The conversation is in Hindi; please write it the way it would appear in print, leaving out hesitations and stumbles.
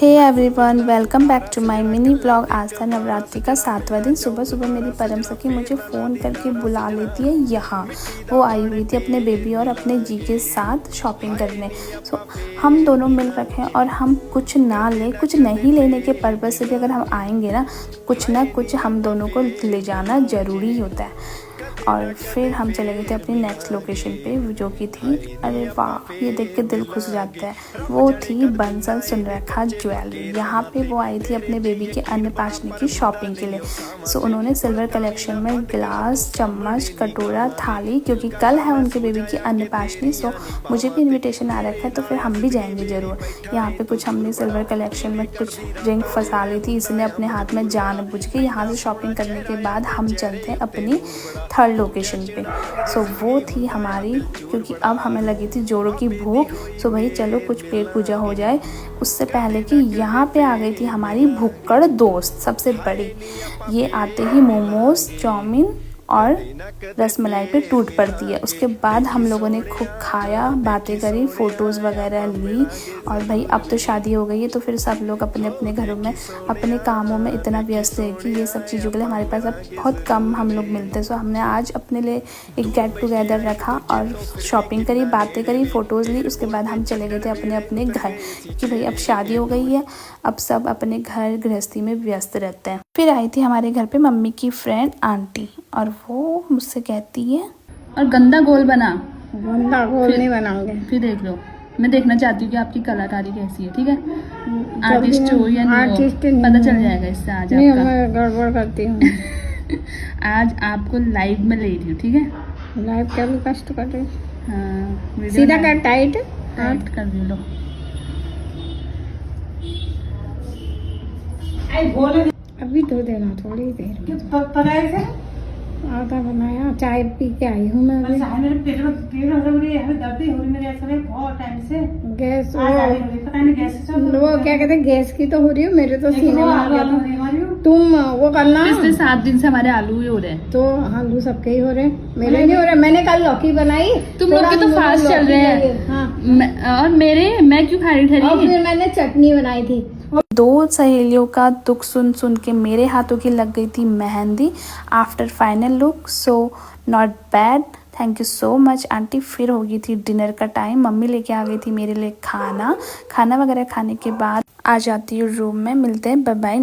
Hey everyone, welcome back to my mini blog. आज था नवरात्रि का 7वां दिन। सुबह सुबह मेरी परम सखी मुझे फ़ोन करके बुला लेती है यहाँ। वो आई हुई थी अपने बेबी और अपने जी के साथ शॉपिंग करने। सो हम दोनों मिल रखे हैं और हम कुछ ना ले, कुछ नहीं लेने के पर्पज़ से भी अगर हम आएंगे ना कुछ हम दोनों को ले जाना ज़रूरी होता है। और फिर हम चले गए थे अपनी नेक्स्ट लोकेशन पे, जो कि थी, अरे वाह, ये देख के दिल खुश जाता है। वो थी बंसल सुनरेखा ज्वेलरी। यहाँ पे वो आई थी अपने बेबी के अन्नप्राशनी की शॉपिंग के लिए। सो उन्होंने सिल्वर कलेक्शन में गिलास, चम्मच, कटोरा, थाली, क्योंकि कल है उनके बेबी की अन्नप्राशनी। सो मुझे भी इन्विटेशन आ रखा है तो फिर हम भी जाएंगे ज़रूर। यहाँ पे कुछ हमने सिल्वर कलेक्शन में कुछ रिंग फंसा ली थी, इसने अपने हाथ में जानबूझ के। यहाँ से शॉपिंग करने के बाद हम चलते हैं अपनी थर्ड लोकेशन पे। सो वो थी हमारी, क्योंकि अब हमें लगी थी जोरों की भूख। सो भाई चलो कुछ पेट पूजा हो जाए। उससे पहले कि यहाँ पे आ गई थी हमारी भुक्कड़ दोस्त सबसे बड़ी। ये आते ही मोमोज, चाउमीन और रसमलाई पे टूट पड़ती है। उसके बाद हम लोगों ने खूब खाया, बातें करी, फ़ोटोज़ वगैरह ली। और भाई अब तो शादी हो गई है तो फिर सब लोग अपने अपने घरों में अपने कामों में इतना व्यस्त है कि ये सब चीज़ों के लिए हमारे पास अब बहुत कम हम लोग मिलते हैं। सो हमने आज अपने लिए एक गेट टुगेदर रखा और शॉपिंग करी, बातें करी, फ़ोटोज़ ली। उसके बाद हम चले गए थे अपने अपने घर, क्योंकि भाई अब शादी हो गई है, अब सब अपने घर गृहस्थी में व्यस्त रहते हैं। फिर आई थी हमारे घर पे मम्मी की फ्रेंड आंटी, और वो मुझसे कहती है, और गंदा गोल बना। गंदा गोल नहीं बनाओगे। फिर देख लो, मैं देखना चाहती हूँ कि आपकी कलाकारी कैसी है। ठीक है, आर्टिस्ट हो या नहीं हो, पता चल जाएगा इससे आज नहीं, आपका। मैं गड़बड़ करती हूँ। आज आपको लाइव में ले रही हूँ, ठीक है। लाइव क्या भी कष्ट कर रही। हाँ, सीधा कर, टाइट कर लो। अभी तो देना, थोड़ी देर में। आधा बनाया, चाय पी के आई हूँ मैं अभी। मेरे पेट में पीड़ हो रही है, दर्द हो रही मेरे ऐसा बहुत टाइम से। गैस पता नहीं गैस से वो क्या कहते हैं, गैस की तो हो रही हो, मेरे तो सीने में आ गया था। तुम वो करना। पिछले 7 दिन से हमारे आलू ही हो रहे हैं। तो आलू सबके ही हो रहे, मेरे नहीं हो रहे। मैंने कल लौकी बनाई। तुम लोग के तो फास्ट चल रहे हैं। हाँ। और मैं क्यों खा रही और फिर मैंने चटनी बनाई थी। दो सहेलियों का दुख सुन सुन के मेरे हाथों की लग गई थी mehndi. After final look, so not bad, thank you so much aunty. फिर हो गई थी डिनर का टाइम। मम्मी लेके आ गई थी मेरे लिए खाना वगैरह खाने के बाद आ जाती हूँ रूम में। मिलते हैं, बाय बाय।